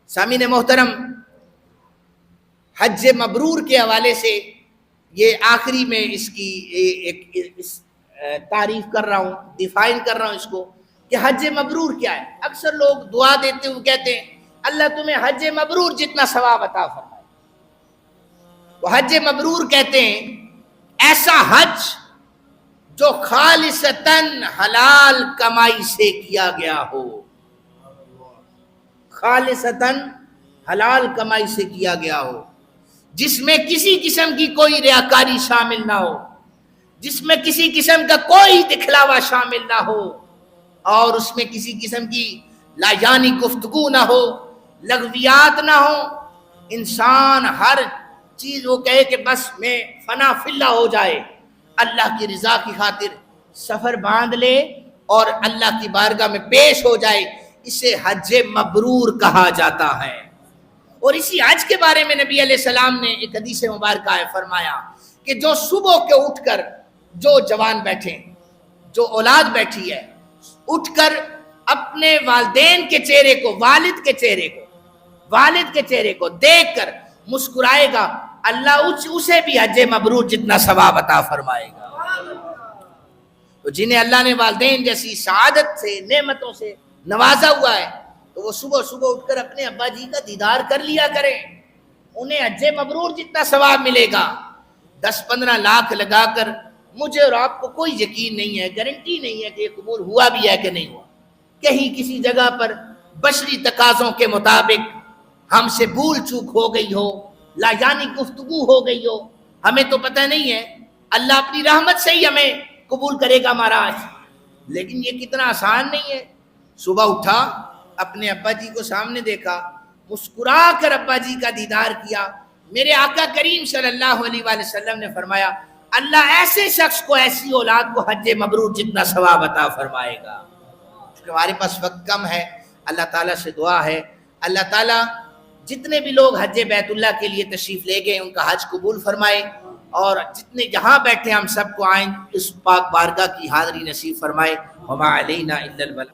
سامعین محترم، حج مبرور کے حوالے سے یہ آخری میں اس کی تعریف کر رہا ہوں، ڈیفائن کر رہا ہوں اس کو کہ حج مبرور کیا ہے۔ اکثر لوگ دعا دیتے ہوئے کہتے ہیں اللہ تمہیں حج مبرور جتنا ثواب عطا فرمائے۔ وہ حج مبرور کہتے ہیں ایسا حج جو خالصتاً حلال کمائی سے کیا گیا ہو، خالصتاً حلال کمائی سے کیا گیا ہو، جس میں کسی قسم کی کوئی ریاکاری شامل نہ ہو، جس میں کسی قسم کا کوئی دکھلاوا شامل نہ ہو، اور اس میں کسی قسم کی لاجانی گفتگو نہ ہو، لغویات نہ ہو۔ انسان ہر چیز وہ کہے کہ بس میں فنا فی اللہ ہو جائے، اللہ کی رضا کی خاطر سفر باندھ لے اور اللہ کی بارگاہ میں پیش ہو جائے، اسے حج مبرور کہا جاتا ہے۔ اور اسی حج کے بارے میں نبی علیہ السلام نے ایک حدیث مبارکہ ہے فرمایا کہ جو صبح کے اٹھ کر، جو جوان بیٹھے، جو اولاد بیٹھی ہے، اٹھ کر اپنے والدین کے چہرے کو، والد کے چہرے کو دیکھ کر مسکرائے گا، اللہ اسے بھی حج مبرور جتنا ثواب عطا فرمائے گا۔ تو جنہیں اللہ نے والدین جیسی سعادت سے، نعمتوں سے نوازا ہوا ہے، تو وہ صبح صبح اٹھ کر اپنے ابا جی کا دیدار کر لیا کریں، انہیں حج مبرور جتنا ثواب ملے گا۔ 10-15 لاکھ لگا کر مجھے اور آپ کو کوئی یقین نہیں ہے، گارنٹی نہیں ہے کہ یہ قبول ہوا بھی ہے کہ نہیں ہوا۔ کہیں کسی جگہ پر بشری تقاضوں کے مطابق ہم سے بھول چوک ہو گئی ہو، لاجانی گفتگو ہو گئی ہو، ہمیں تو پتہ نہیں ہے، اللہ اپنی رحمت سے ہی ہمیں قبول کرے گا مہاراج۔ لیکن یہ کتنا آسان نہیں ہے۔ صبح اٹھا، اپنے ابا جی کو سامنے دیکھا، مسکرا کر ابا جی کا دیدار کیا۔ میرے آقا کریم صلی اللہ علیہ وآلہ وسلم نے فرمایا اللہ ایسے شخص کو، ایسی اولاد کو حج مبرور جتنا ثواب عطا فرمائے گا۔ کیونکہ ہمارے پاس وقت کم ہے، اللہ تعالیٰ سے دعا ہے اللہ تعالیٰ جتنے بھی لوگ حج بیت اللہ کے لیے تشریف لے گئے ان کا حج قبول فرمائے، اور جتنے جہاں بیٹھے ہم سب کو آئیں اس پاک بارگاہ کی حاضری نصیب فرمائے۔ وما علینا الا البلاغ۔